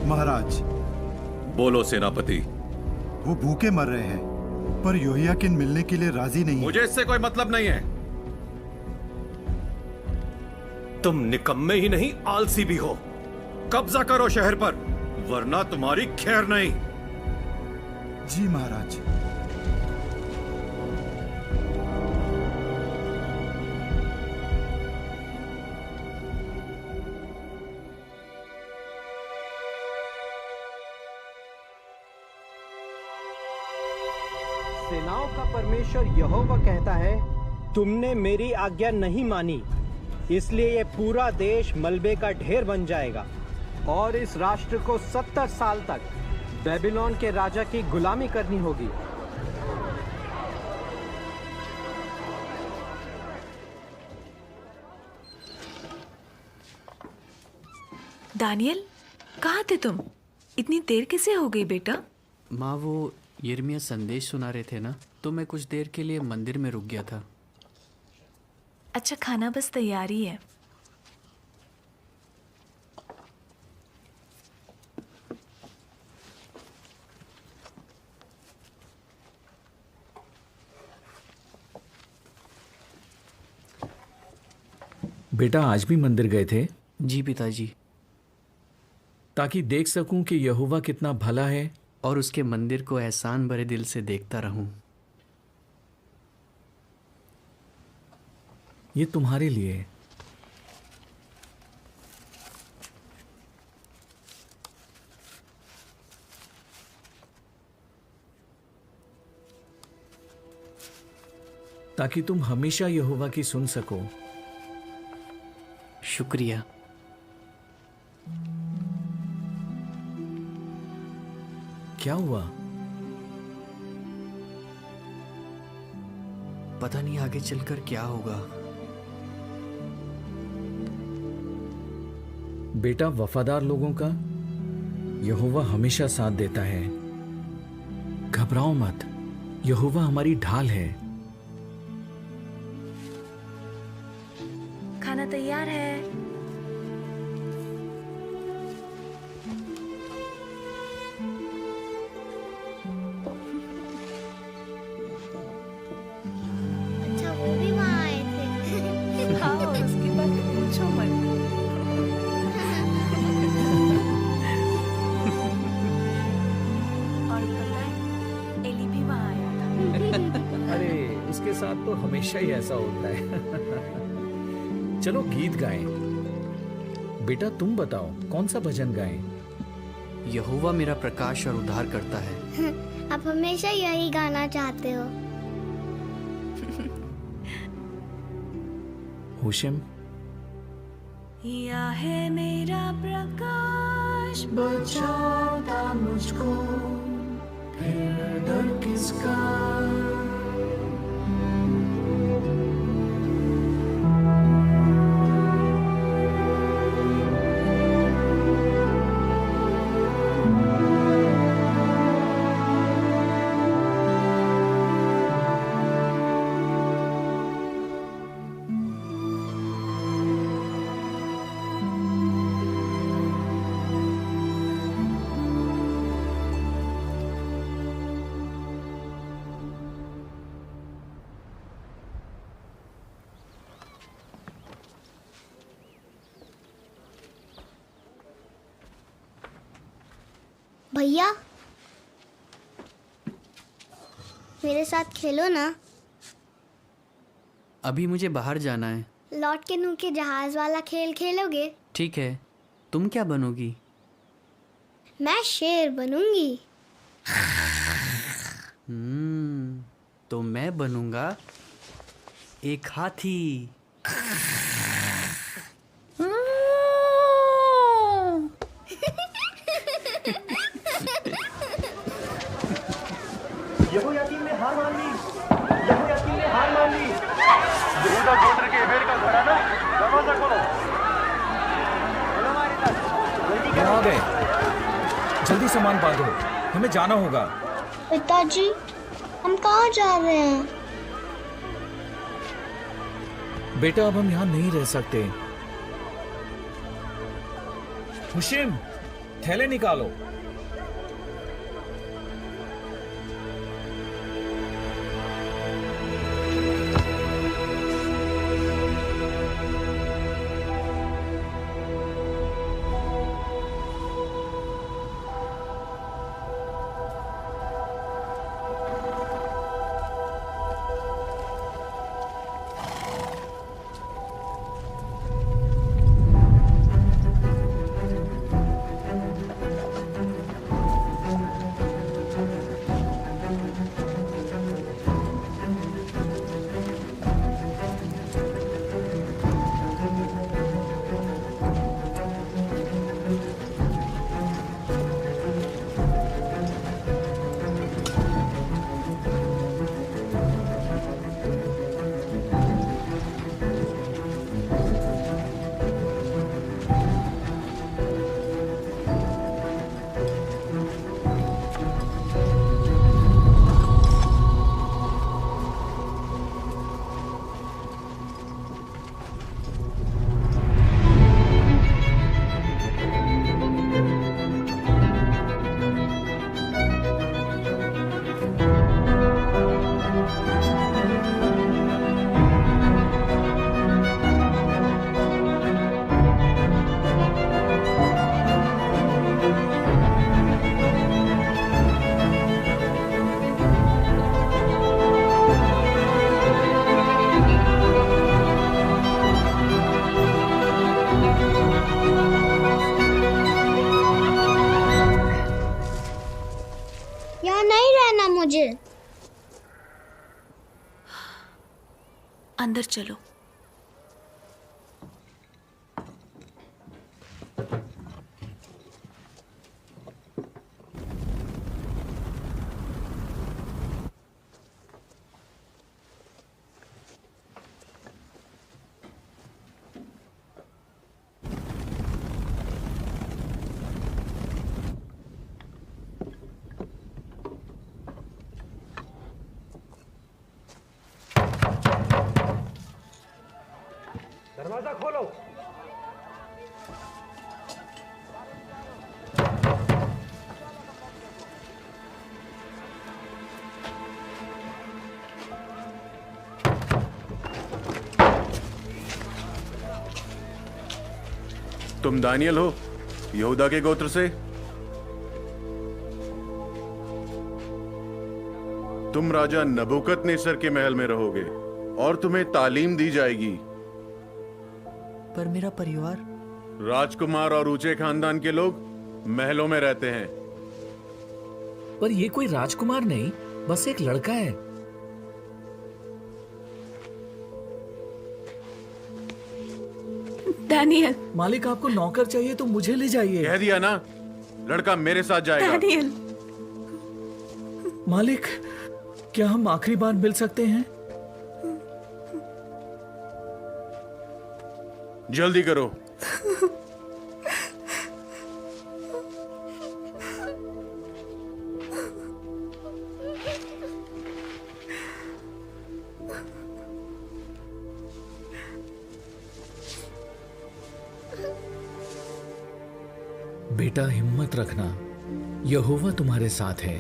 महाराज, बोलो सेनापति। वो भूखे मर रहे हैं, पर योहियाकिन मिलने के लिए राजी नहीं है। मुझे इससे कोई मतलब नहीं है। तुम निकम्मे ही नहीं, आलसी भी हो। कब्जा करो शहर पर, वरना तुम्हारी खैर नहीं। जी महाराज। सेनाओं का परमेश्वर यहोवा कहता है, तुमने मेरी आज्ञा नहीं मानी, इसलिए ये पूरा देश मलबे का ढेर बन जाएगा और इस राष्ट्र को 70 साल तक बेबीलोन के राजा की गुलामी करनी होगी। दानियल, कहाँ थे तुम? इतनी देर कैसे हो गई बेटा? माँ, वो यिर्मयाह संदेश सुना रहे थे ना, तो मैं कुछ देर के लिए मंदिर में रुक गया था। अच्छा, खाना बस तैयार ही है। बेटा, आज भी मंदिर गए थे? जी पिताजी। ताकि देख सकूं कि यहोवा कितना भला है और उसके मंदिर को एहसान भरे दिल से देखता रहूं। ये तुम्हारे लिए। ताकि तुम हमेशा यहोवा की सुन सको। शुक्रिया। क्या हुआ? पता नहीं आगे चलकर क्या होगा। बेटा, वफादार लोगों का यहोवा हमेशा साथ देता है। घबराओ मत, यहोवा हमारी ढाल है। खाना तैयार है। अच्छा, वो भी वहाँ आए थे। हाँ, उसके बाद पूछो मत। और पता है, एली भी वहाँ आया था। अरे, उसके साथ तो हमेशा ही ऐसा होता है। चलो गीत गाएं। बेटा, तुम बताओ कौन सा भजन गाएं? यहोवा मेरा प्रकाश और उद्धार करता है। आप हमेशा यही गाना चाहते हो। होशम, या है मेरा प्रकाश, बचाता मुझको, फिर डर किसका। भैया, मेरे साथ खेलो ना। अभी मुझे बाहर जाना है। लौट के नू के जहाज वाला खेल खेलोगे? ठीक है। तुम क्या बनोगी? मैं शेर बनूंगी। तो मैं बनूंगा एक हाथी। यहोयाकीन ने हार मान ली। यहोयाकीन ने हार मान ली। यहूदा गोत्र के एबेर का घराना, दरवाजा खोलो। आ गए। जल्दी सामान बांधो, हमें जाना होगा। पिताजी, हम कहाँ जा रहे हैं? बेटा, अब हम यहाँ नहीं रह सकते। हुशिम, थैले निकालो। यहाँ नहीं रहना मुझे। अंदर चलो। दरवाजा खोलो। तुम दानियल हो, यहूदा के गोत्र से? तुम राजा नबूकदनेस्सर के महल में रहोगे और तुम्हें तालीम दी जाएगी। पर मेरा परिवार? राजकुमार और ऊंचे खानदान के लोग महलों में रहते हैं। पर ये कोई राजकुमार नहीं, बस एक लड़का है। दानियल, मालिक आपको नौकर चाहिए तो मुझे ले जाइए। कह दिया ना, लड़का मेरे साथ जाएगा। दानियल। मालिक, क्या हम आखिरी बार मिल सकते हैं? जल्दी करो। बेटा, हिम्मत रखना, यहोवा तुम्हारे साथ है।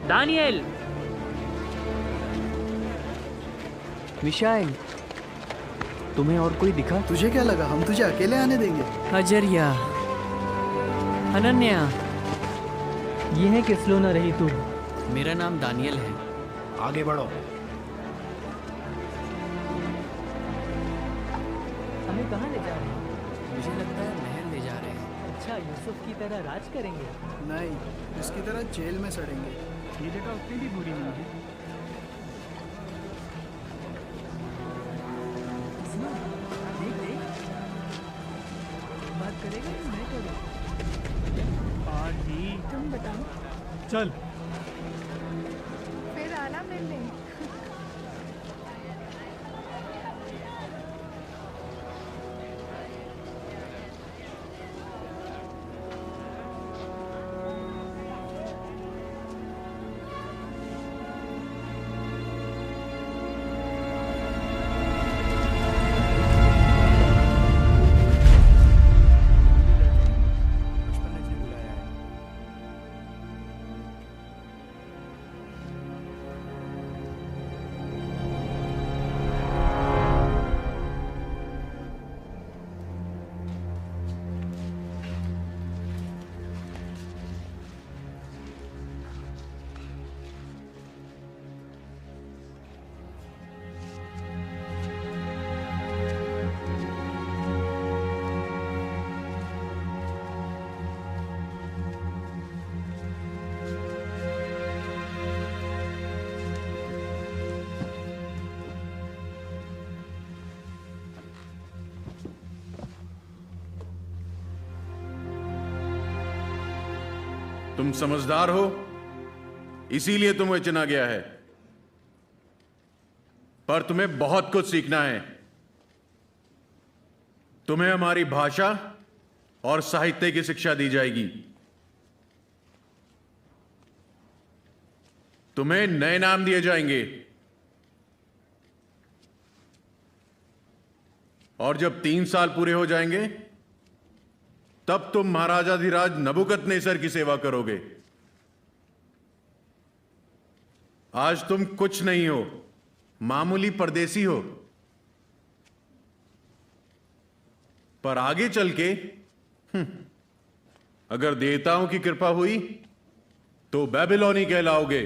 दानियल, मिशाएल, तुम्हें और कोई दिखा? तुझे क्या लगा हम तुझे अकेले आने देंगे? अजरिया, अनन्या। ये है किसलो न रही तू। मेरा नाम दानियल है। आगे बढ़ो। हमें कहाँ ले जा रहे हैं? मुझे लगता है महल ले जा रहे हैं। अच्छा, यूसुफ की तरह राज करेंगे। नहीं, इसकी तरह जेल में सड़ेंगे। ये जगह उतनी भी बुरी नहीं है। बात करेगा कि मैं करूँ? तुम बताओ। चल। फिर आना मिलने। तुम समझदार हो, इसीलिए तुम्हें चुना गया है। पर तुम्हें बहुत कुछ सीखना है। तुम्हें हमारी भाषा और साहित्य की शिक्षा दी जाएगी। तुम्हें नए नाम दिए जाएंगे और जब 3 साल पूरे हो जाएंगे तब तुम महाराजाधिराज नबुकदनेस्सर की सेवा करोगे। आज तुम कुछ नहीं हो, मामूली परदेसी हो। पर आगे चल के अगर देवताओं की कृपा हुई तो बेबीलोनी कहलाओगे।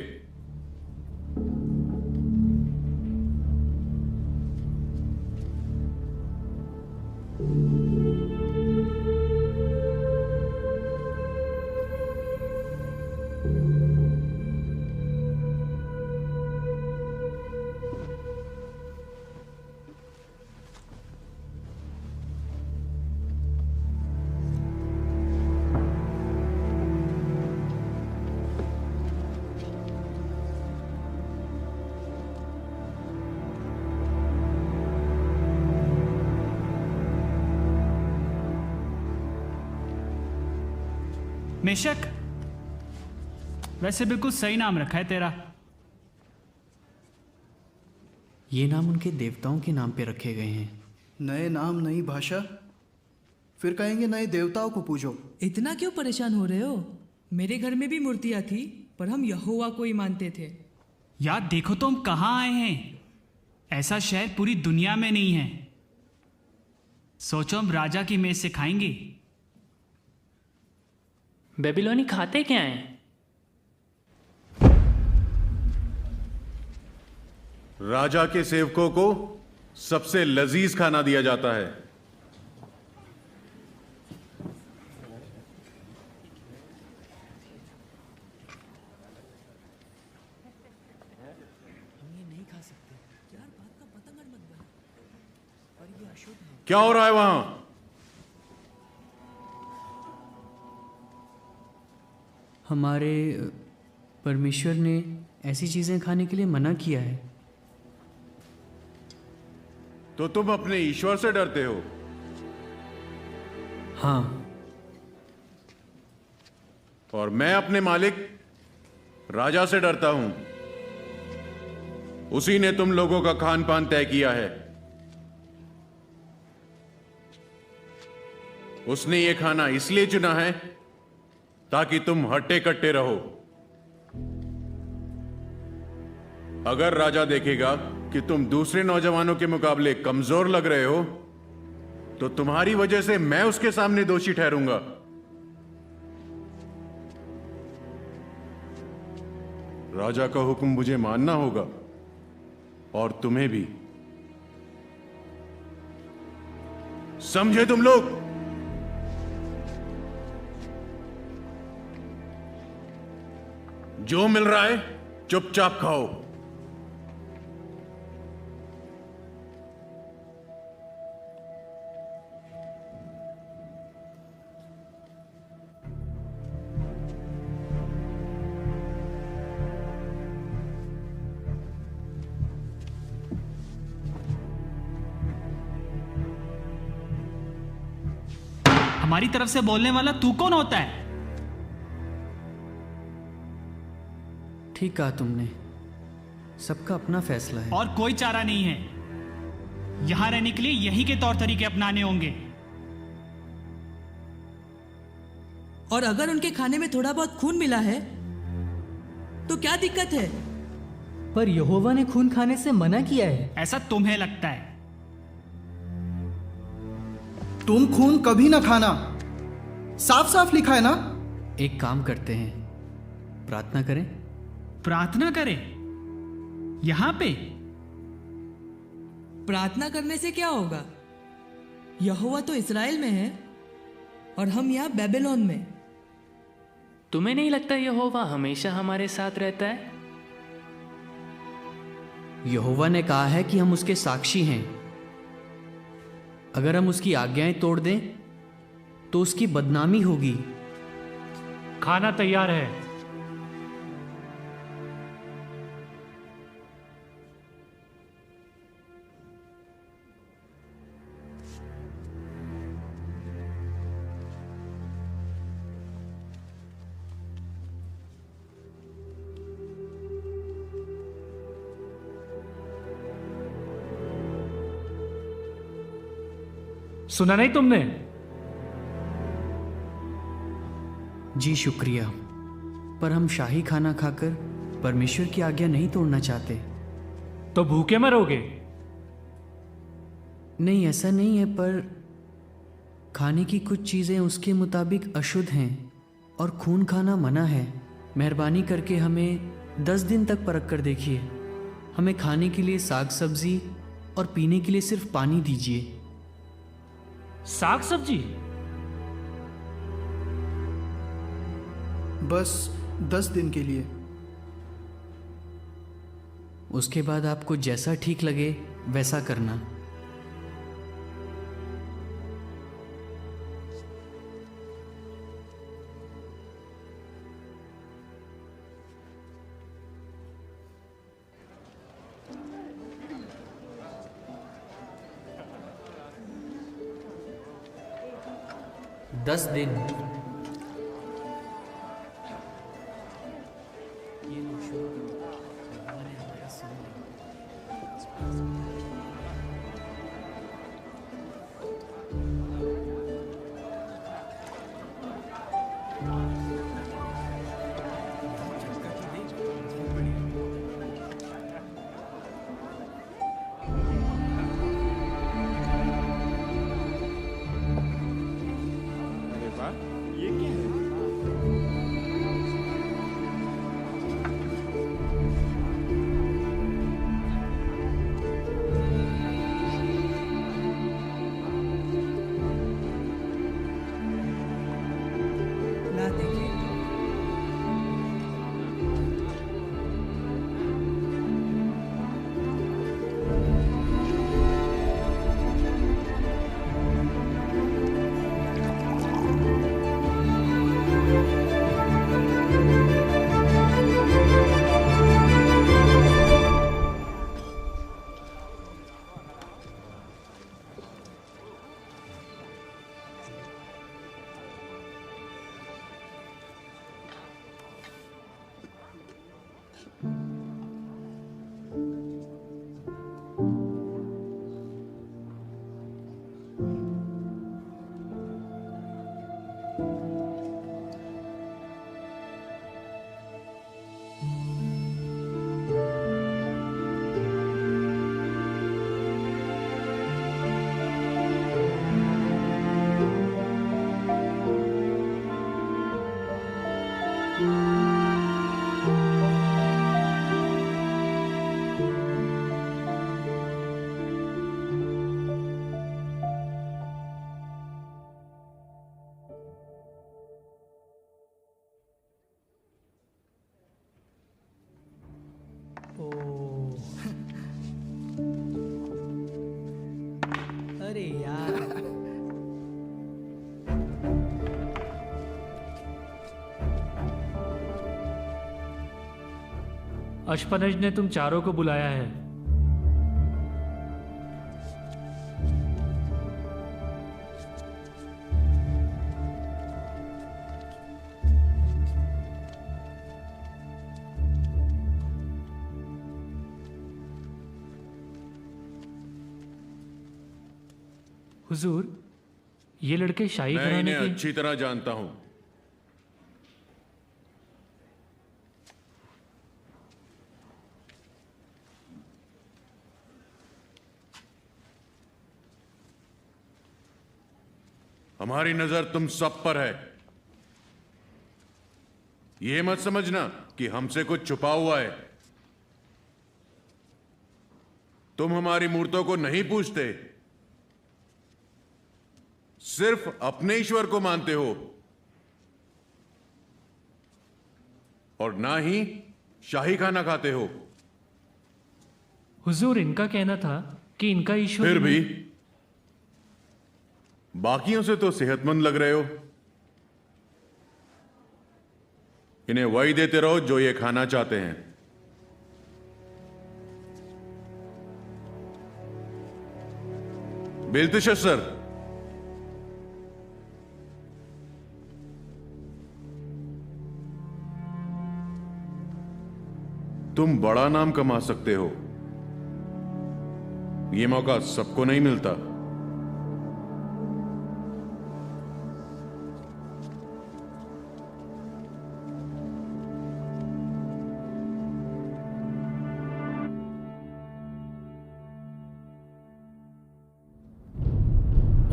मेशक, वैसे बिल्कुल सही नाम रखा है तेरा। ये नाम उनके देवताओं के नाम पे रखे गए हैं। नए नाम, नई भाषा, फिर कहेंगे नए देवताओं को पूजो। इतना क्यों परेशान हो रहे हो? मेरे घर में भी मूर्तियां थी, पर हम यहोवा को ही मानते थे। यार देखो तो हम कहाँ आए हैं। ऐसा शहर पूरी दुनिया में नहीं है। सोचो हम राजा की मेज से खाएंगे। बेबीलोनी खाते क्या हैं? राजा के सेवकों को सबसे लजीज खाना दिया जाता है। क्या हो रहा है वहां? हमारे परमेश्वर ने ऐसी चीजें खाने के लिए मना किया है। तो तुम अपने ईश्वर से डरते हो? हाँ। और मैं अपने मालिक राजा से डरता हूं। उसी ने तुम लोगों का खान पान तय किया है। उसने ये खाना इसलिए चुना है ताकि तुम हट्टे कट्टे रहो। अगर राजा देखेगा कि तुम दूसरे नौजवानों के मुकाबले कमजोर लग रहे हो, तो तुम्हारी वजह से मैं उसके सामने दोषी ठहरूंगा। राजा का हुक्म मुझे मानना होगा, और तुम्हें भी। समझे तुम लोग? जो मिल रहा है चुपचाप खाओ। हमारी तरफ से बोलने वाला तू कौन होता है? ठीक कहा तुमने, सबका अपना फैसला है। और कोई चारा नहीं है। यहां रहने के लिए यही के तौर तरीके अपनाने होंगे। और अगर उनके खाने में थोड़ा बहुत खून मिला है तो क्या दिक्कत है? पर यहोवा ने खून खाने से मना किया है। ऐसा तुम्हें लगता है। तुम खून कभी ना खाना, साफ साफ लिखा है ना। एक काम करते हैं, प्रार्थना करें। प्रार्थना करें? यहां पे? प्रार्थना करने से क्या होगा? यहोवा तो इस्राएल में है और हम यहाँ बेबीलोन में। तुम्हें नहीं लगता यहोवा हमेशा हमारे साथ रहता है? यहोवा ने कहा है कि हम उसके साक्षी हैं। अगर हम उसकी आज्ञाएं तोड़ दें तो उसकी बदनामी होगी। खाना तैयार है। सुना नहीं तुमने? जी शुक्रिया, पर हम शाही खाना खाकर परमेश्वर की आज्ञा नहीं तोड़ना चाहते। तो भूखे मरोगे? नहीं, ऐसा नहीं है, पर खाने की कुछ चीज़ें उसके मुताबिक अशुद्ध हैं और खून खाना मना है। मेहरबानी करके हमें 10 दिन तक परख कर देखिए। हमें खाने के लिए साग सब्जी और पीने के लिए सिर्फ पानी दीजिए। साग सब्जी? बस 10 दिन के लिए। उसके बाद आपको जैसा ठीक लगे वैसा करना। दस दिन। ला देखिए। अशपनज ने तुम चारों को बुलाया है। हुजूर, ये लड़के शाही मैं घराने इन्हें के अच्छी तरह जानता हूं। हमारी नजर तुम सब पर है। यह मत समझना कि हमसे कुछ छुपा हुआ है। तुम हमारी मूर्तों को नहीं पूजते, सिर्फ अपने ईश्वर को मानते हो और ना ही शाही खाना खाते हो। हुजूर, इनका कहना था कि इनका ईश्वर फिर भी बाकियों से तो सेहतमंद लग रहे हो। इन्हें वही देते रहो जो ये खाना चाहते हैं। बेल्तशस्सर, तुम बड़ा नाम कमा सकते हो। यह मौका सबको नहीं मिलता।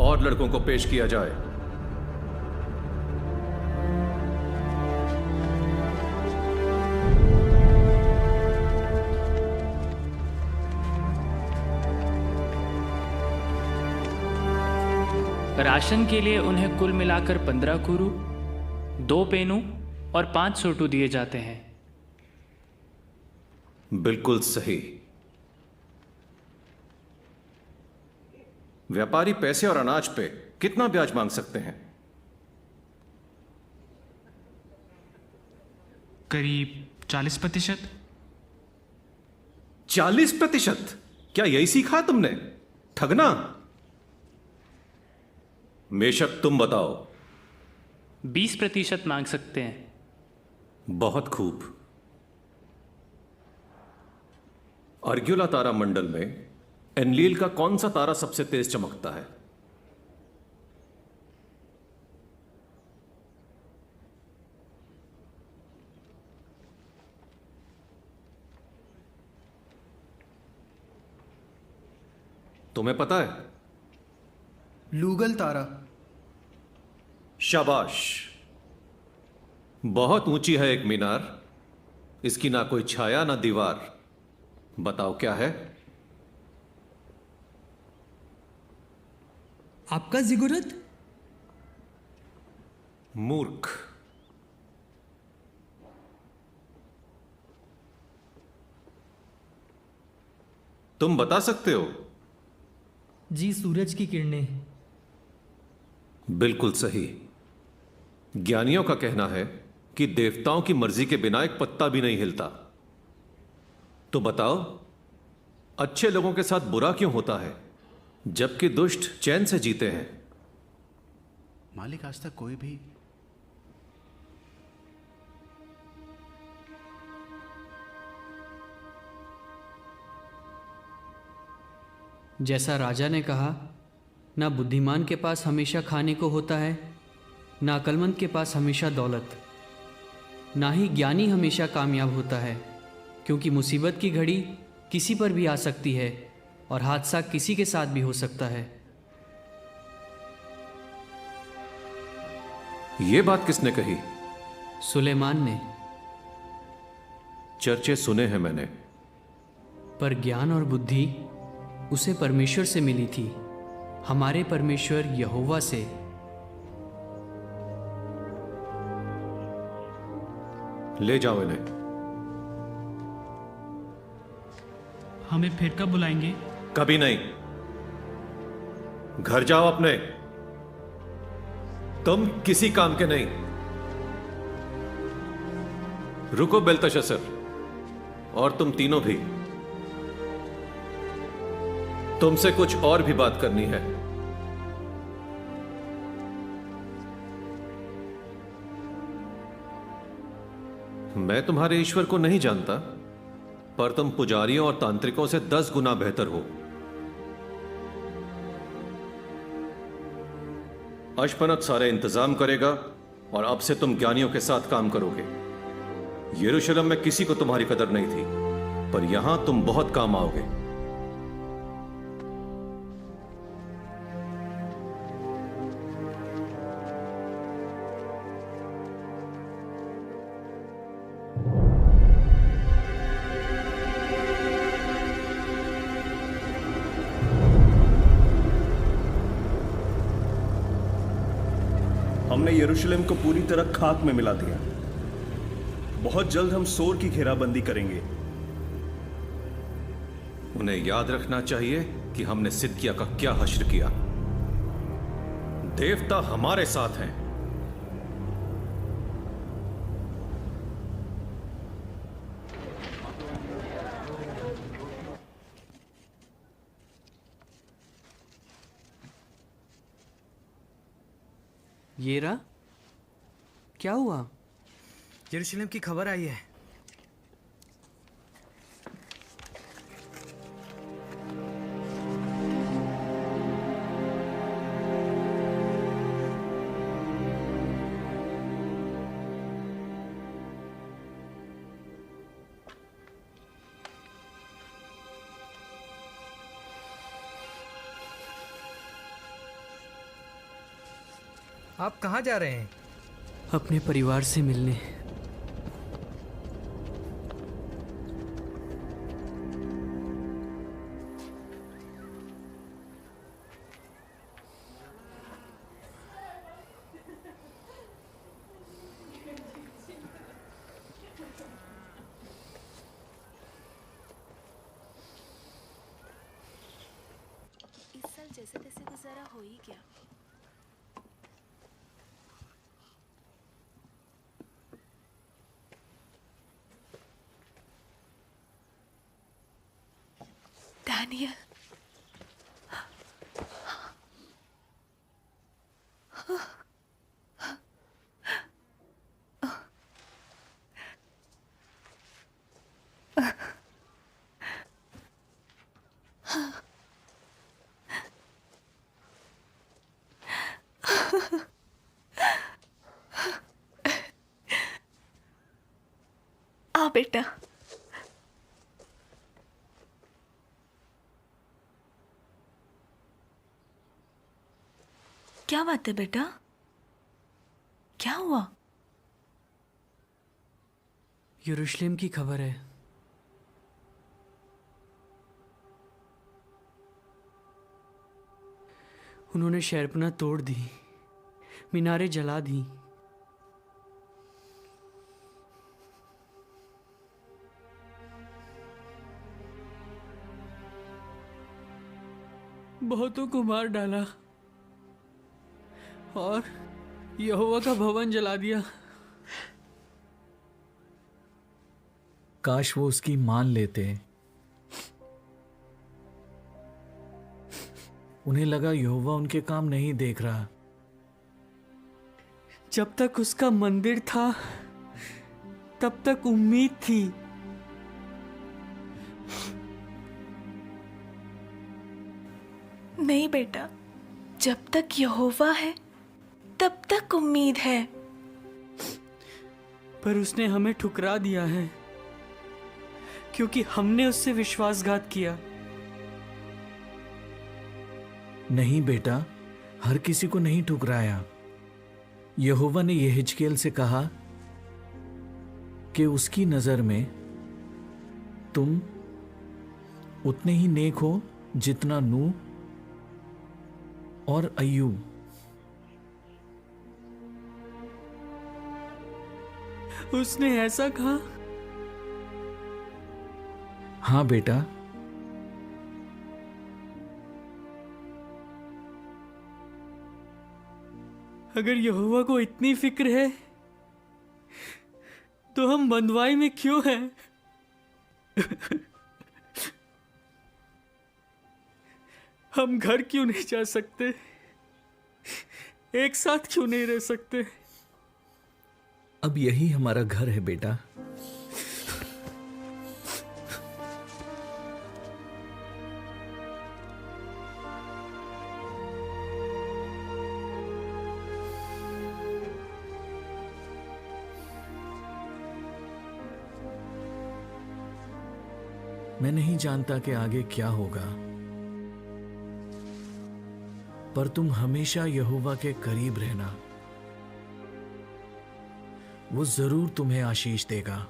और लड़कों को पेश किया जाए। राशन के लिए उन्हें कुल मिलाकर 15 कुरु, 2 पेनू और 5 सोटू दिए जाते हैं। बिल्कुल सही। व्यापारी पैसे और अनाज पे कितना ब्याज मांग सकते हैं? करीब 40%। 40%? क्या यही सीखा तुमने? ठगना। बेशक, तुम बताओ। 20% मांग सकते हैं। बहुत खूब। अर्ग्युला तारा मंडल में एनलील का कौन सा तारा सबसे तेज चमकता है? तुम्हें पता है? लूगल तारा। शाबाश। बहुत ऊंची है एक मीनार, इसकी ना कोई छाया ना दीवार। बताओ क्या है? आपका जिगुरत? मूर्ख। तुम बता सकते हो? जी, सूरज की किरणें। बिल्कुल सही। ज्ञानियों का कहना है कि देवताओं की मर्जी के बिना एक पत्ता भी नहीं हिलता। तो बताओ, अच्छे लोगों के साथ बुरा क्यों होता है जबकि दुष्ट चैन से जीते हैं? मालिक, आज तक कोई भी जैसा राजा ने कहा, ना बुद्धिमान के पास हमेशा खाने को होता है, ना अक्लमंद के पास हमेशा दौलत, ना ही ज्ञानी हमेशा कामयाब होता है, क्योंकि मुसीबत की घड़ी किसी पर भी आ सकती है और हादसा किसी के साथ भी हो सकता है। यह बात किसने कही? सुलेमान ने। चर्चे सुने हैं मैंने। पर ज्ञान और बुद्धि उसे परमेश्वर से मिली थी, हमारे परमेश्वर यहोवा से। ले जाओ इन्हें। हमें फिर कब बुलाएंगे? कभी नहीं। घर जाओ अपने। तुम किसी काम के नहीं। रुको बेल्तशस्सर, और तुम तीनों भी। तुमसे कुछ और भी बात करनी है। मैं तुम्हारे ईश्वर को नहीं जानता, पर तुम पुजारियों और तांत्रिकों से 10 गुना बेहतर हो। अश्पनत सारे इंतजाम करेगा और अब से तुम ज्ञानियों के साथ काम करोगे। यरूशलेम में किसी को तुम्हारी कदर नहीं थी, पर यहां तुम बहुत काम आओगे। हमने यरूशलेम को पूरी तरह खाक में मिला दिया। बहुत जल्द हम सोर की घेराबंदी करेंगे। उन्हें याद रखना चाहिए कि हमने सिदकिया का क्या हश्र किया। देवता हमारे साथ हैं। ये रहा। क्या हुआ? यरूशलेम की खबर आई है। आप कहाँ जा रहे हैं? अपने परिवार से मिलने। इस साल जैसे तैसे गुजारा हो ही गया। Daniel. आ बेटा। क्या बात है बेटा? क्या हुआ? यरूशलेम की खबर है। उन्होंने शहरपनाह तोड़ दी, मीनारें जला दी। बहुतों को मार डाला और यहोवा का भवन जला दिया। काश वो उसकी मान लेते। उन्हें लगा यहोवा उनके काम नहीं देख रहा। जब तक उसका मंदिर था तब तक उम्मीद थी। नहीं बेटा, जब तक यहोवा है तब तक उम्मीद है। पर उसने हमें ठुकरा दिया है क्योंकि हमने उससे विश्वासघात किया। नहीं बेटा, हर किसी को नहीं ठुकराया। यहोवा ने यहेजकेल से कहा कि उसकी नजर में तुम उतने ही नेक हो जितना नूह और अय्यूब। उसने ऐसा कहा? हाँ बेटा। अगर यहोवा को इतनी फिक्र है तो हम बंधुआई में क्यों हैं? हम घर क्यों नहीं जा सकते? एक साथ क्यों नहीं रह सकते? अब यही हमारा घर है बेटा। मैं नहीं जानता कि आगे क्या होगा, पर तुम हमेशा यहोवा के करीब रहना। वो जरूर तुम्हें आशीष देगा।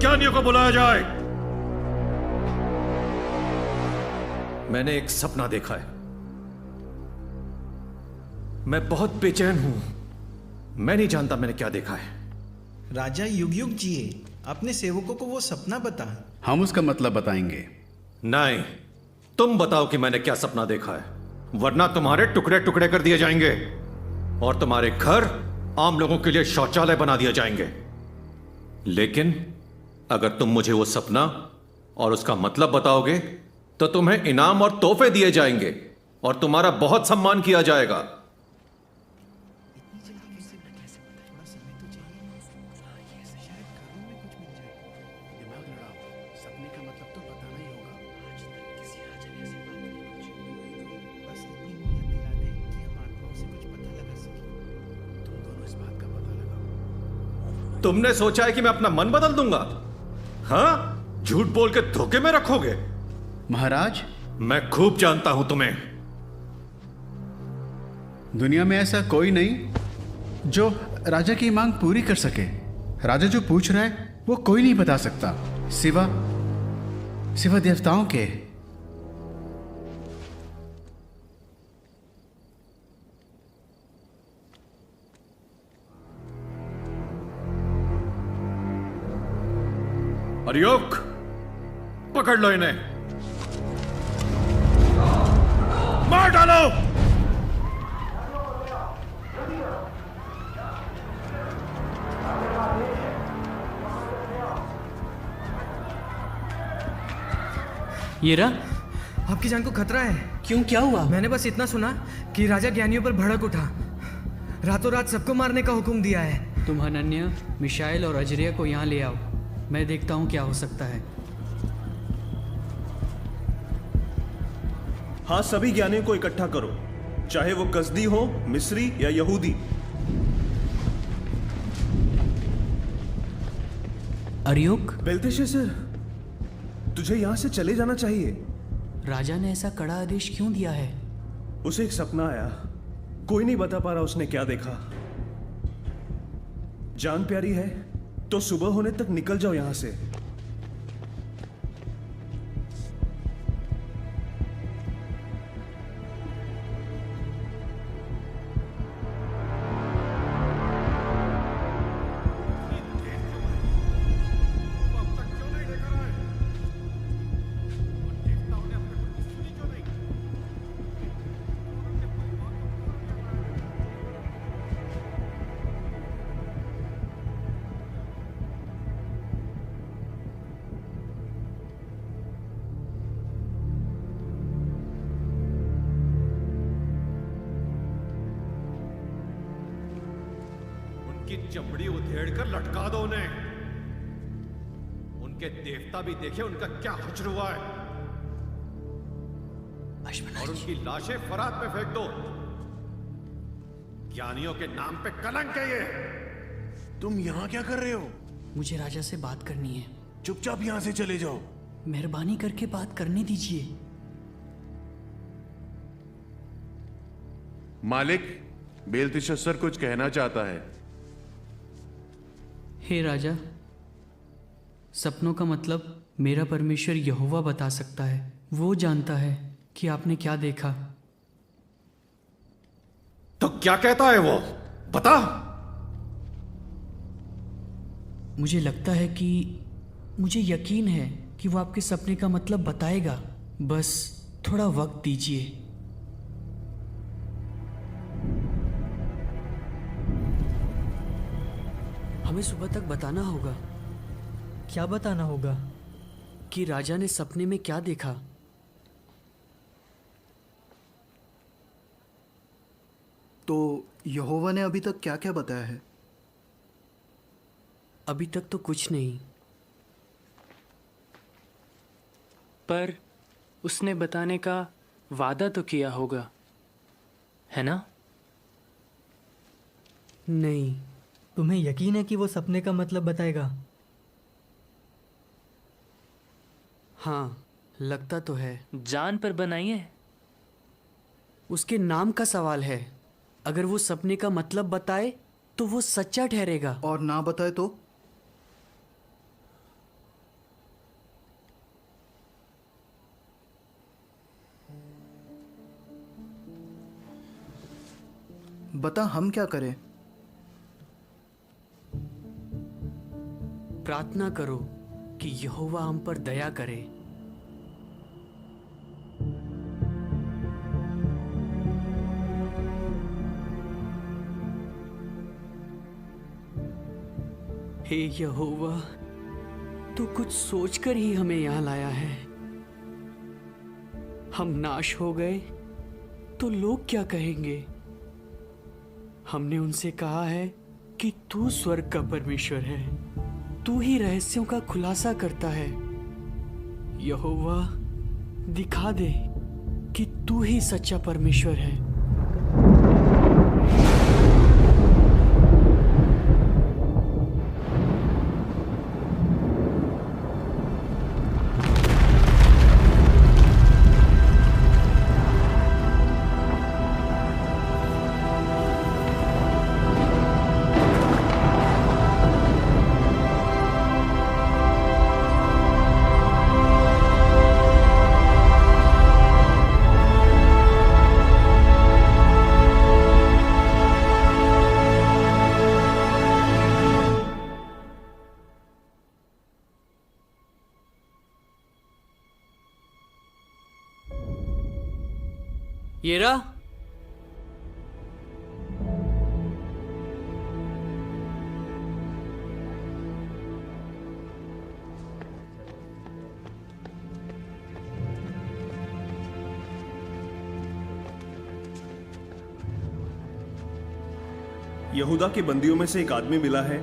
ज्ञानियों को बुलाया जाए। मैंने एक सपना देखा है। मैं बहुत बेचैन हूं। मैं नहीं जानता मैंने क्या देखा है। राजा युग युग जिए, अपने सेवकों को वो सपना बता। हम उसका मतलब बताएंगे। नहीं, तुम बताओ कि मैंने क्या सपना देखा है, वरना तुम्हारे टुकड़े टुकड़े कर दिए जाएंगे और तुम्हारे घर आम लोगों के लिए शौचालय बना दिए जाएंगे। लेकिन अगर तुम मुझे वो सपना और उसका मतलब बताओगे तो तुम्हें इनाम और तोहफे दिए जाएंगे और तुम्हारा बहुत सम्मान किया जाएगा। तुमने सोचा है कि मैं अपना मन बदल दूंगा? हाँ, झूठ बोल के धोखे में रखोगे? महाराज, मैं खूब जानता हूं तुम्हें। दुनिया में ऐसा कोई नहीं जो राजा की मांग पूरी कर सके। राजा जो पूछ रहा है वो कोई नहीं बता सकता, सिवा देवताओं के। अर्योक, पकड़ लो इन्हें, मार डालो। ये रहा। आपकी जान को खतरा है। क्यों, क्या हुआ? मैंने बस इतना सुना कि राजा ज्ञानियों पर भड़क उठा, रातों रात सबको मारने का हुक्म दिया है। तुम हनन्या, मिशाइल और अजरिया को यहाँ ले आओ। मैं देखता हूँ क्या हो सकता है। हाँ, सभी ज्ञानियों को इकट्ठा करो, चाहे वो कसदी हो, मिस्री या यहूदी। अर्योक, बेल्तेशस्सर, तुझे यहां से चले जाना चाहिए। राजा ने ऐसा कड़ा आदेश क्यों दिया है? उसे एक सपना आया, कोई नहीं बता पा रहा उसने क्या देखा। जान प्यारी है तो सुबह होने तक निकल जाओ यहां से। की चमड़ी उधेड़ कर लटका दो उन्हें। उनके देवता भी देखे उनका क्या हश्र हुआ है, और उनकी लाशें फरात में फेंक दो। ज्ञानियों के नाम पे कलंक है ये। तुम यहाँ क्या कर रहे हो? मुझे राजा से बात करनी है। चुपचाप यहाँ से चले जाओ। मेहरबानी करके बात करने दीजिए। मालिक, बेल्तशस्सर कुछ कहना चाहता है। हे राजा, सपनों का मतलब मेरा परमेश्वर यहोवा बता सकता है। वो जानता है कि आपने क्या देखा। तो क्या कहता है वो? बता। मुझे लगता है कि मुझे यकीन है कि वो आपके सपने का मतलब बताएगा। बस थोड़ा वक्त दीजिए। हमें सुबह तक बताना होगा। क्या बताना होगा? कि राजा ने सपने में क्या देखा। तो यहोवा ने अभी तक क्या क्या बताया है? अभी तक तो कुछ नहीं। पर उसने बताने का वादा तो किया होगा, है ना? नहीं। तुम्हें यकीन है कि वो सपने का मतलब बताएगा? हाँ, लगता तो है। जान पर बनाइए। उसके नाम का सवाल है। अगर वो सपने का मतलब बताए तो वो सच्चा ठहरेगा, और ना बताए तो? बता, हम क्या करें? प्रार्थना करो कि यहोवा हम पर दया करे। हे यहोवा, तू कुछ सोचकर ही हमें यहां लाया है। हम नाश हो गए तो लोग क्या कहेंगे? हमने उनसे कहा है कि तू स्वर्ग का परमेश्वर है। तू ही रहस्यों का खुलासा करता है। यहोवा, दिखा दे कि तू ही सच्चा परमेश्वर है। येरा, यहूदा के बंदियों में से एक आदमी मिला है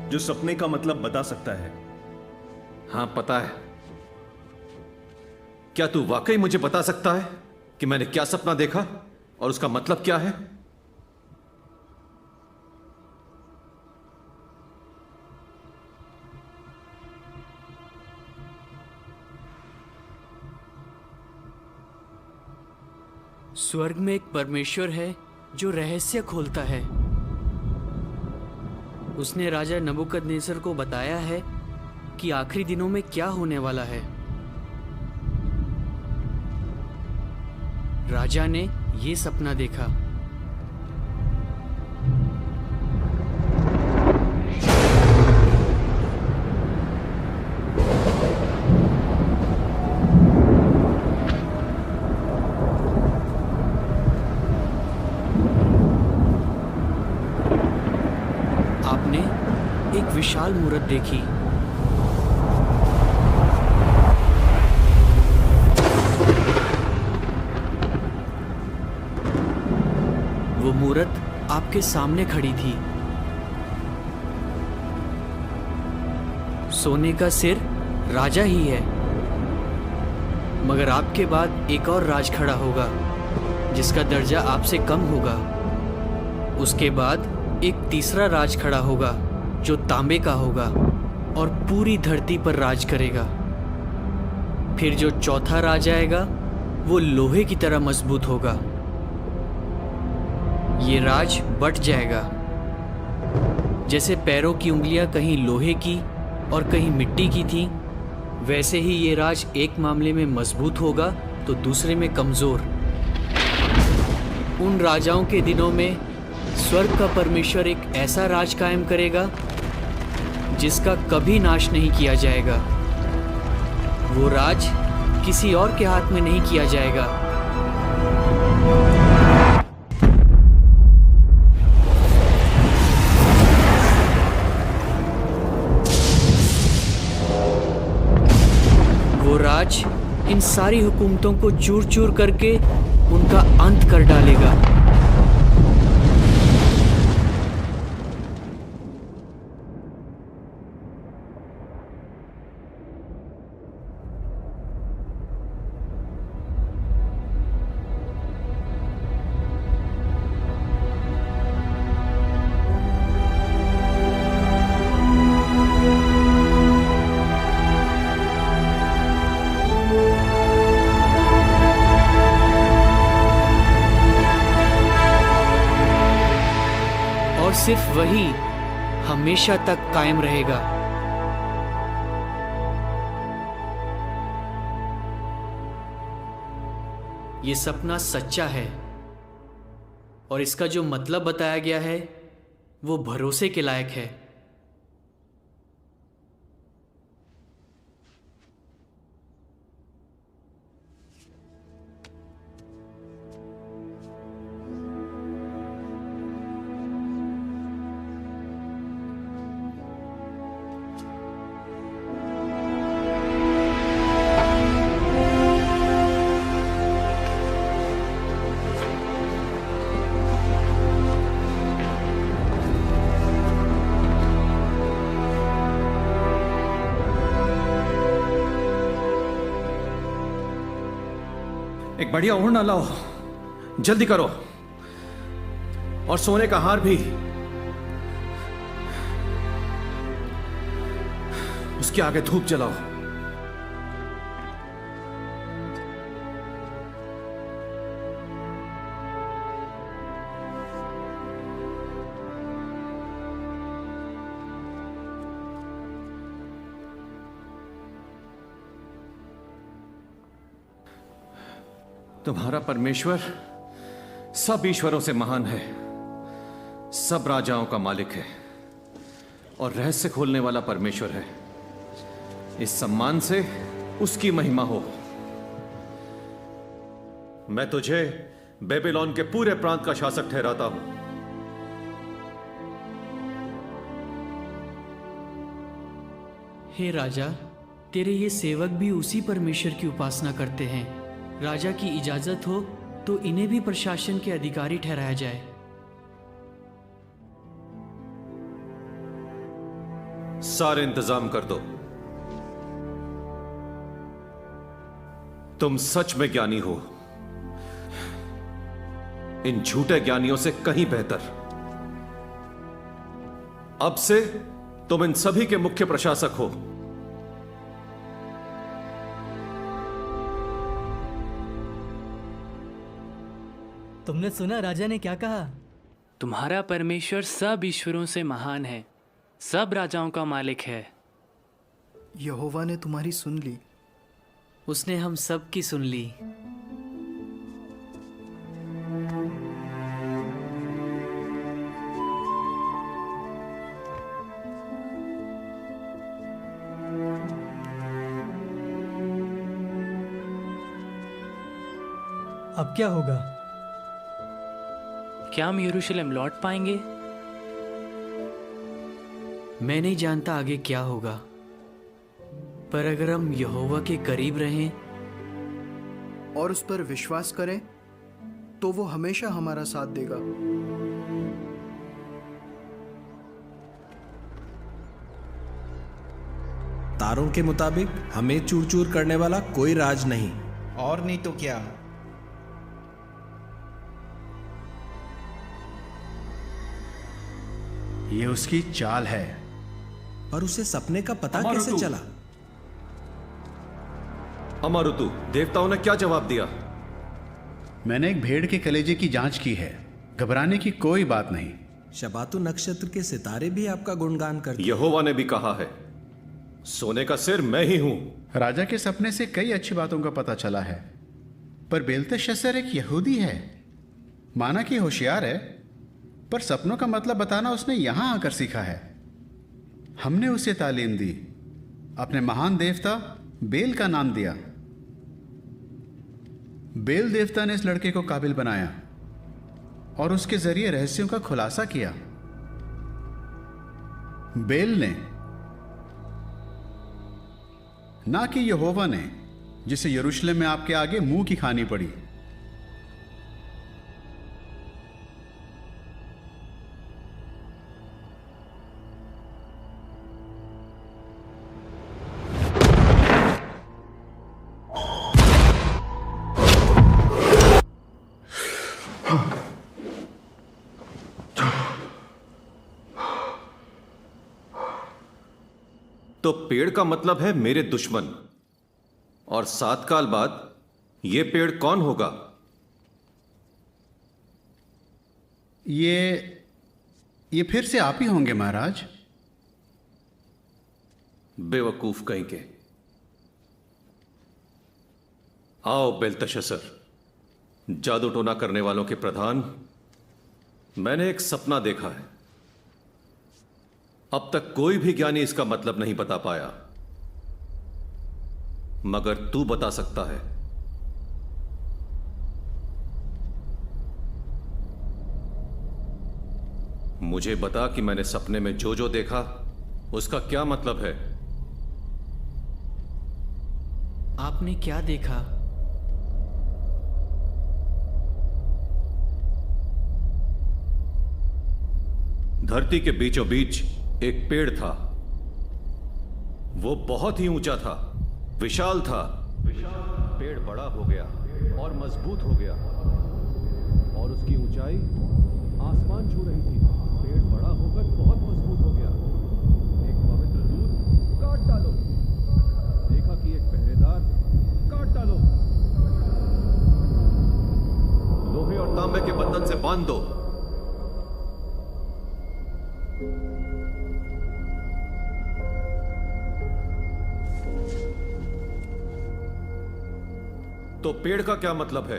जो सपने का मतलब बता सकता है। हाँ, पता है। क्या तू वाकई मुझे बता सकता है कि मैंने क्या सपना देखा और उसका मतलब क्या है? स्वर्ग में एक परमेश्वर है जो रहस्य खोलता है। उसने राजा नबूकदनेस्सर को बताया है कि आखिरी दिनों में क्या होने वाला है। राजा ने ये सपना देखा। आपने एक विशाल मूरत देखी। वो मूरत आपके सामने खड़ी थी। सोने का सिर राजा ही है, मगर आपके बाद एक और राज खड़ा होगा जिसका दर्जा आपसे कम होगा। उसके बाद एक तीसरा राज खड़ा होगा जो तांबे का होगा और पूरी धरती पर राज करेगा। फिर जो चौथा राज आएगा वो लोहे की तरह मजबूत होगा। ये राज बट जाएगा। जैसे पैरों की उंगलियां कहीं लोहे की और कहीं मिट्टी की थीं, वैसे ही ये राज एक मामले में मजबूत होगा तो दूसरे में कमजोर। उन राजाओं के दिनों में स्वर्ग का परमेश्वर एक ऐसा राज कायम करेगा जिसका कभी नाश नहीं किया जाएगा। वो राज किसी और के हाथ में नहीं किया जाएगा। वो राज इन सारी हुकूमतों को चूर चूर करके उनका अंत कर डालेगा। और सिर्फ वही हमेशा तक कायम रहेगा। ये सपना सच्चा है और इसका जो मतलब बताया गया है वो भरोसे के लायक है। एक बढ़िया ओढ़ना लाओ, जल्दी करो। और सोने का हार भी। उसके आगे धूप जलाओ। तुम्हारा परमेश्वर सब ईश्वरों से महान है, सब राजाओं का मालिक है और रहस्य खोलने वाला परमेश्वर है। इस सम्मान से उसकी महिमा हो। मैं तुझे बेबीलोन के पूरे प्रांत का शासक ठहराता हूं। हे राजा, तेरे ये सेवक भी उसी परमेश्वर की उपासना करते हैं। राजा की इजाजत हो तो इन्हें भी प्रशासन के अधिकारी ठहराया जाए। सारे इंतजाम कर दो। तुम सच में ज्ञानी हो, इन झूठे ज्ञानियों से कहीं बेहतर। अब से तुम इन सभी के मुख्य प्रशासक हो। तुमने सुना राजा ने क्या कहा? तुम्हारा परमेश्वर सब ईश्वरों से महान है, सब राजाओं का मालिक है। यहोवा ने तुम्हारी सुन ली। उसने हम सब की सुन ली। अब क्या होगा? क्या हम यरूशलेम लौट पाएंगे? मैं नहीं जानता आगे क्या होगा, पर अगर हम यहोवा के करीब रहें और उस पर विश्वास करें तो वो हमेशा हमारा साथ देगा। तारों के मुताबिक हमें चूर चूर करने वाला कोई राज नहीं। और नहीं तो क्या। ये उसकी चाल है। पर उसे सपने का पता कैसे चला? अमारुतु, देवताओं ने क्या जवाब दिया? मैंने एक भेड़ के कलेजे की जांच की है, घबराने की कोई बात नहीं। शबातु नक्षत्र के सितारे भी आपका गुणगान करते। यहोवा ने भी कहा है, सोने का सिर मैं ही हूं। राजा के सपने से कई अच्छी बातों का पता चला है, पर बेलतेशस्सर एक यहूदी है। माना कि होशियार है, पर सपनों का मतलब बताना उसने यहां आकर सीखा है। हमने उसे तालीम दी, अपने महान देवता बेल का नाम दिया। बेल देवता ने इस लड़के को काबिल बनाया और उसके जरिए रहस्यों का खुलासा किया। बेल ने, ना कि यहोवा ने, जिसे यरूशलेम में आपके आगे मुंह की खानी पड़ी। तो पेड़ का मतलब है मेरे दुश्मन, और 7 काल बाद यह पेड़ कौन होगा? ये फिर से आप ही होंगे महाराज। बेवकूफ कहीं के। आओ बेलतशस्सर, जादू टोना करने वालों के प्रधान, मैंने एक सपना देखा है। अब तक कोई भी ज्ञानी इसका मतलब नहीं बता पाया, मगर तू बता सकता है। मुझे बता कि मैंने सपने में जो जो देखा उसका क्या मतलब है। आपने क्या देखा? धरती के बीचों बीच एक पेड़ था। वो बहुत ही ऊंचा था, विशाल था। पेड़ बड़ा हो गया और मजबूत हो गया, और उसकी ऊंचाई आसमान छू रही थी। पेड़ बड़ा होकर बहुत मजबूत हो गया। एक पवित्र दूत, काट डालो। देखा कि एक पहरेदार, काट डालो। लोहे और तांबे के बंधन से बांध दो। तो पेड़ का क्या मतलब है?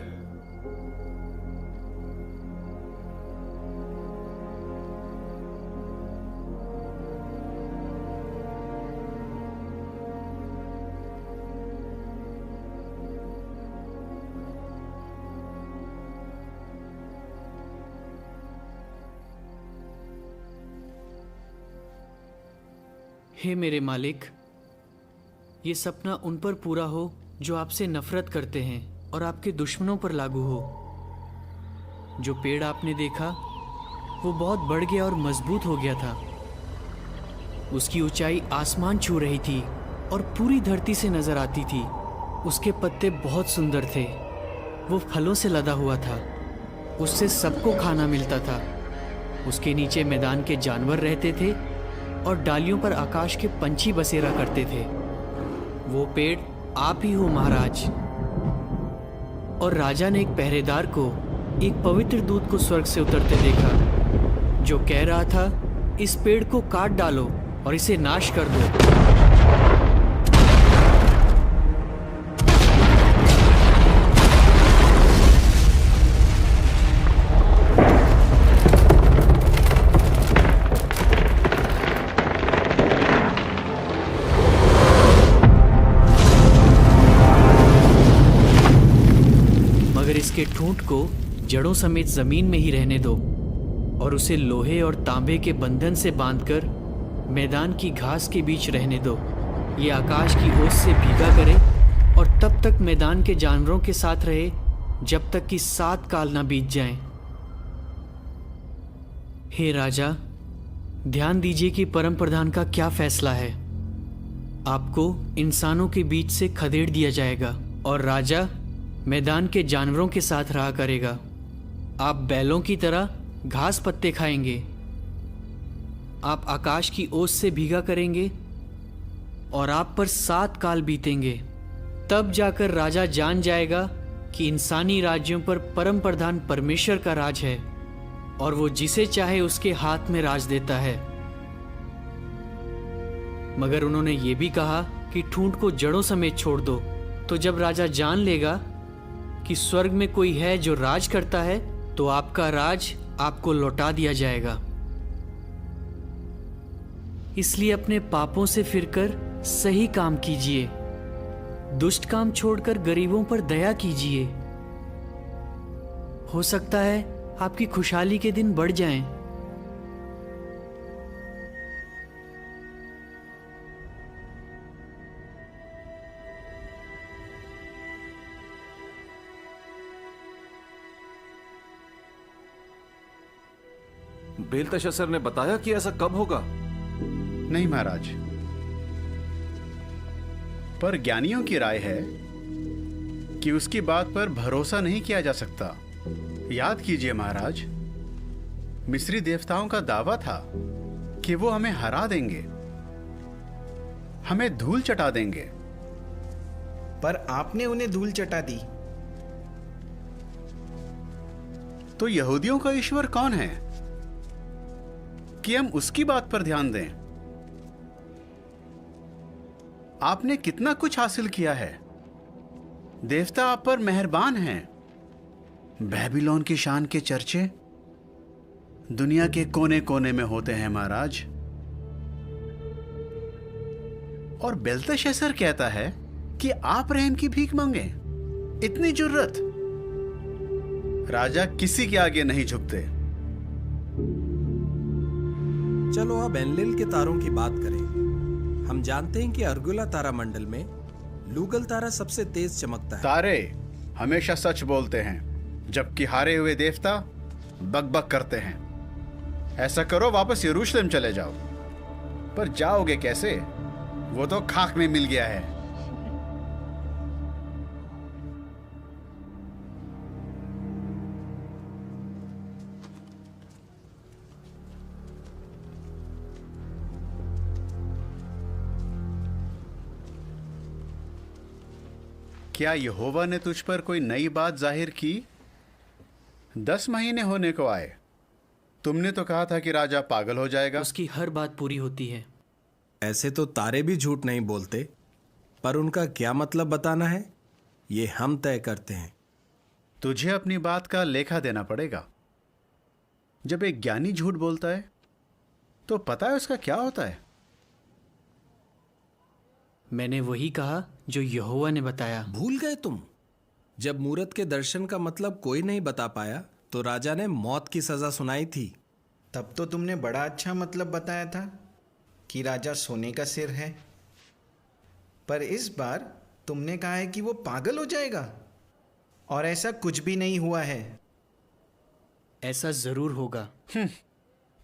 हे मेरे मालिक, ये सपना उन पर पूरा हो जो आपसे नफरत करते हैं और आपके दुश्मनों पर लागू हो। जो पेड़ आपने देखा वो बहुत बढ़ गया और मजबूत हो गया था। उसकी ऊंचाई आसमान छू रही थी और पूरी धरती से नजर आती थी। उसके पत्ते बहुत सुंदर थे। वो फलों से लदा हुआ था। उससे सबको खाना मिलता था। उसके नीचे मैदान के जानवर रहते थे और डालियों पर आकाश के पंछी बसेरा करते थे। वो पेड़ आप ही हो महाराज। और राजा ने एक पहरेदार को, एक पवित्र दूत को स्वर्ग से उतरते देखा, जो कह रहा था, इस पेड़ को काट डालो और इसे नाश कर दो। इसके ठूंठ को जड़ों समेत जमीन में ही रहने दो और उसे लोहे और तांबे के बंधन से बांधकर मैदान की घास के बीच रहने दो। ये आकाश की ओस से भीगा करे और तब तक मैदान के जानवरों के साथ रहे जब तक कि 7 काल ना बीत जाएं। हे राजा, ध्यान दीजिए कि परम प्रधान का क्या फैसला है। आपको इंसानों के बीच से खदेड़ दिया जाएगा और राजा मैदान के जानवरों के साथ रहा करेगा। आप बैलों की तरह घास पत्ते खाएंगे। आप आकाश की ओस से भीगा करेंगे और आप पर 7 काल बीतेंगे। तब जाकर राजा जान जाएगा कि इंसानी राज्यों पर परम प्रधान परमेश्वर का राज है और वो जिसे चाहे उसके हाथ में राज देता है। मगर उन्होंने ये भी कहा कि ठूंठ को जड़ों समेत छोड़ दो। तो जब राजा जान लेगा कि स्वर्ग में कोई है जो राज करता है, तो आपका राज आपको लौटा दिया जाएगा। इसलिए अपने पापों से फिरकर सही काम कीजिए, दुष्ट काम छोड़कर गरीबों पर दया कीजिए। हो सकता है आपकी खुशहाली के दिन बढ़ जाएं। बेलतशस्सर ने बताया कि ऐसा कब होगा? नहीं महाराज, पर ज्ञानियों की राय है कि उसकी बात पर भरोसा नहीं किया जा सकता। याद कीजिए महाराज, मिस्री देवताओं का दावा था कि वो हमें हरा देंगे, हमें धूल चटा देंगे। पर आपने उन्हें धूल चटा दी। तो यहूदियों का ईश्वर कौन है कि हम उसकी बात पर ध्यान दें? आपने कितना कुछ हासिल किया है। देवता आप पर मेहरबान हैं। बेबीलोन की शान के चर्चे दुनिया के कोने कोने में होते हैं महाराज। और बेलतशस्सर कहता है कि आप रहम की भीख मांगे। इतनी जुर्रत! राजा किसी के आगे नहीं झुकते। चलो अब एनलिल के तारों की बात करें। हम जानते हैं कि अर्गुला तारा मंडल में लूगल तारा सबसे तेज चमकता है। तारे हमेशा सच बोलते हैं, जबकि हारे हुए देवता बकबक करते हैं। ऐसा करो, वापस यरूशलेम चले जाओ। पर जाओगे कैसे? वो तो खाक में मिल गया है। क्या यहोवा ने तुझ पर कोई नई बात जाहिर की? 10 महीने होने को आए। तुमने तो कहा था कि राजा पागल हो जाएगा। उसकी हर बात पूरी होती है। ऐसे तो तारे भी झूठ नहीं बोलते, पर उनका क्या मतलब बताना है ये हम तय करते हैं। तुझे अपनी बात का लेखा देना पड़ेगा। जब एक ज्ञानी झूठ बोलता है तो पता है उसका क्या होता है? मैंने वही कहा जो यहोवा ने बताया। भूल गए तुम? जब मूरत के दर्शन का मतलब कोई नहीं बता पाया तो राजा ने मौत की सजा सुनाई थी। तब तो तुमने बड़ा अच्छा मतलब बताया था कि राजा सोने का सिर है। पर इस बार तुमने कहा है कि वो पागल हो जाएगा, और ऐसा कुछ भी नहीं हुआ है। ऐसा जरूर होगा।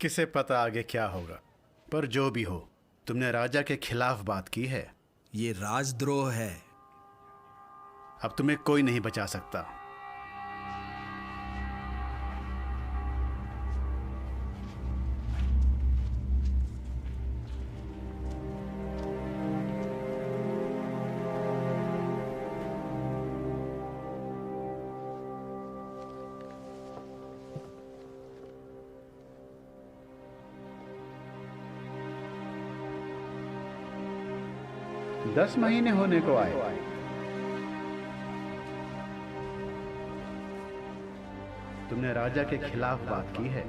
किसे पता आगे क्या होगा। पर जो भी हो, तुमने राजा के खिलाफ बात की है। ये राजद्रोह है। अब तुम्हें कोई नहीं बचा सकता। दस महीने होने को आए। तुमने राजा के खिलाफ बात की है।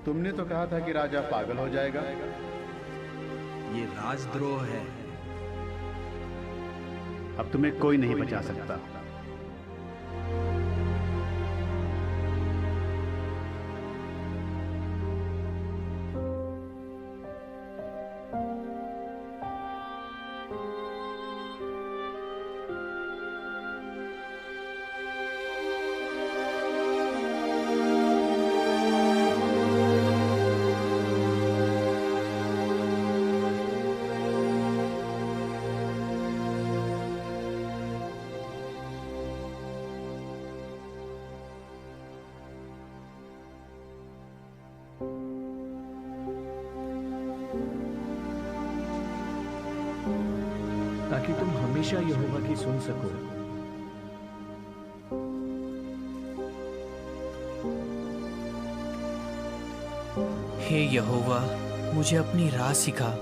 तुमने तो कहा था कि राजा पागल हो जाएगा। ये राजद्रोह है। अब तुम्हें कोई नहीं बचा सकता। हमेशा यहोवा की सुन सको। हे यहोवा, मुझे अपनी राह सिखा।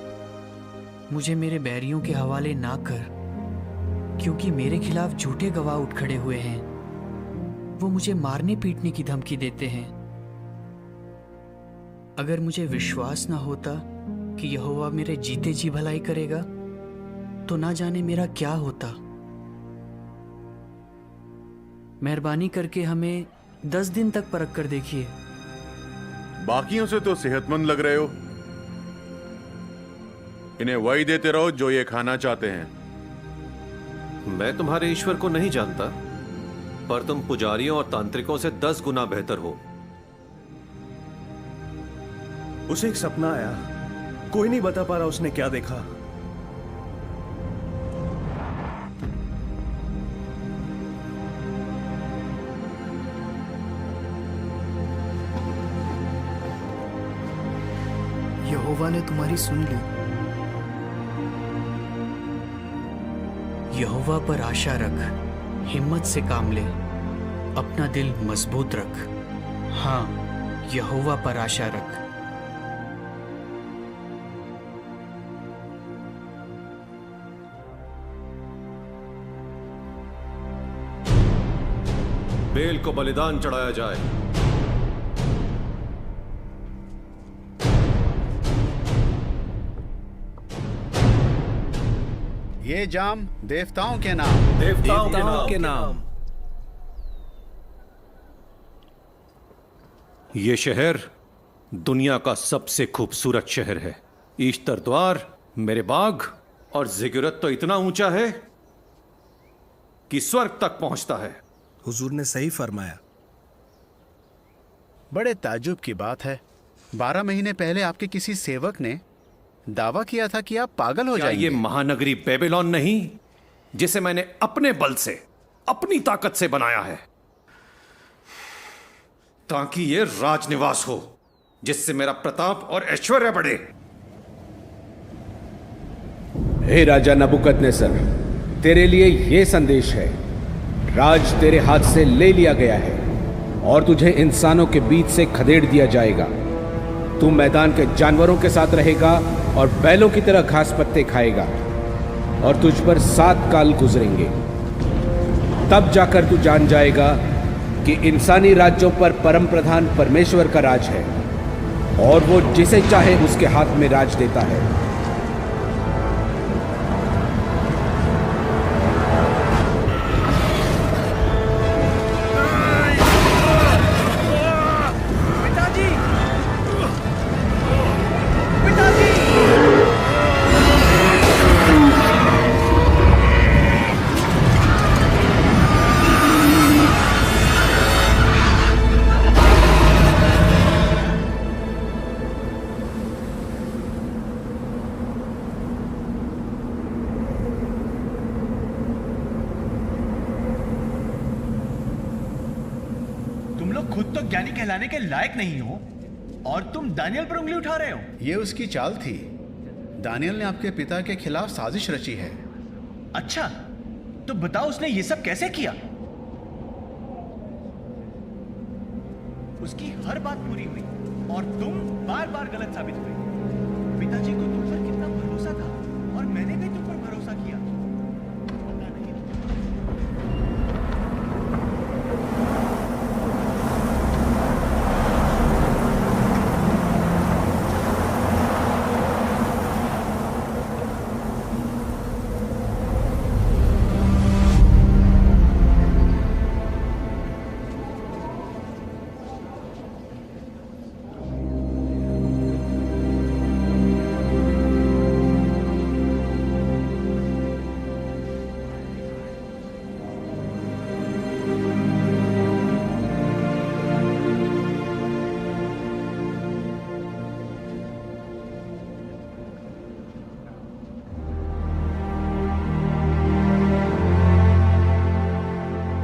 मुझे मेरे बैरियों के हवाले ना कर, क्योंकि मेरे खिलाफ झूठे गवाह उठ खड़े हुए हैं। वो मुझे मारने पीटने की धमकी देते हैं। अगर मुझे विश्वास ना होता कि यहोवा मेरे जीते जी भलाई करेगा, तो ना जाने मेरा क्या होता। मेहरबानी करके हमें 10 दिन तक परख कर देखिए। बाकियों से तो सेहतमंद लग रहे हो। इन्हें वही देते रहो जो ये खाना चाहते हैं। मैं तुम्हारे ईश्वर को नहीं जानता, पर तुम पुजारियों और तांत्रिकों से 10 गुना बेहतर हो। उसे एक सपना आया, कोई नहीं बता पा रहा उसने क्या देखा। यहोवा ने तुम्हारी सुन ली। यहोवा पर आशा रख, हिम्मत से काम ले, अपना दिल मजबूत रख। हाँ, यहोवा पर आशा रख। बेल को बलिदान चढ़ाया जाए। ये जाम देवताओं के नाम। देवताओं के नाम। ये शहर दुनिया का सबसे खूबसूरत शहर है। ईस्टर द्वार, मेरे बाग और जिगुरत तो इतना ऊंचा है कि स्वर्ग तक पहुंचता है। हुजूर ने सही फरमाया। बड़े ताज्जुब की बात है, 12 महीने पहले आपके किसी सेवक ने दावा किया था कि आप पागल हो जाएंगे। ये महानगरी बेबीलोन नहीं, जिसे मैंने अपने बल से, अपनी ताकत से बनाया है, ताकि ये राजनिवास हो जिससे मेरा प्रताप और ऐश्वर्य बढ़े। हे राजा नबूकदनेस्सर, तेरे लिए यह संदेश है, राज तेरे हाथ से ले लिया गया है और तुझे इंसानों के बीच से खदेड़ दिया जाएगा। तू मैदान के जानवरों के साथ रहेगा और बैलों की तरह घास पत्ते खाएगा, और तुझ पर 7 काल गुजरेंगे। तब जाकर तू जान जाएगा कि इंसानी राज्यों पर परम प्रधान परमेश्वर का राज है, और वो जिसे चाहे उसके हाथ में राज देता है। खुद तो ज्ञानी कहलाने के लायक नहीं हो और तुम दानियल पर उंगली उठा रहे हो। ये उसकी चाल थी। दानियल ने आपके पिता के खिलाफ साजिश रची है। अच्छा, तो बताओ उसने ये सब कैसे किया? उसकी हर बात पूरी हुई और तुम बार बार गलत साबित हुए। पिताजी को तुम पर कितना भरोसा था और मैंने भी तुम पर भरोसा किया। पता नहीं।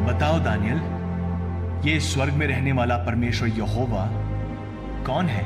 बताओ दानियल, ये स्वर्ग में रहने वाला परमेश्वर यहोवा कौन है?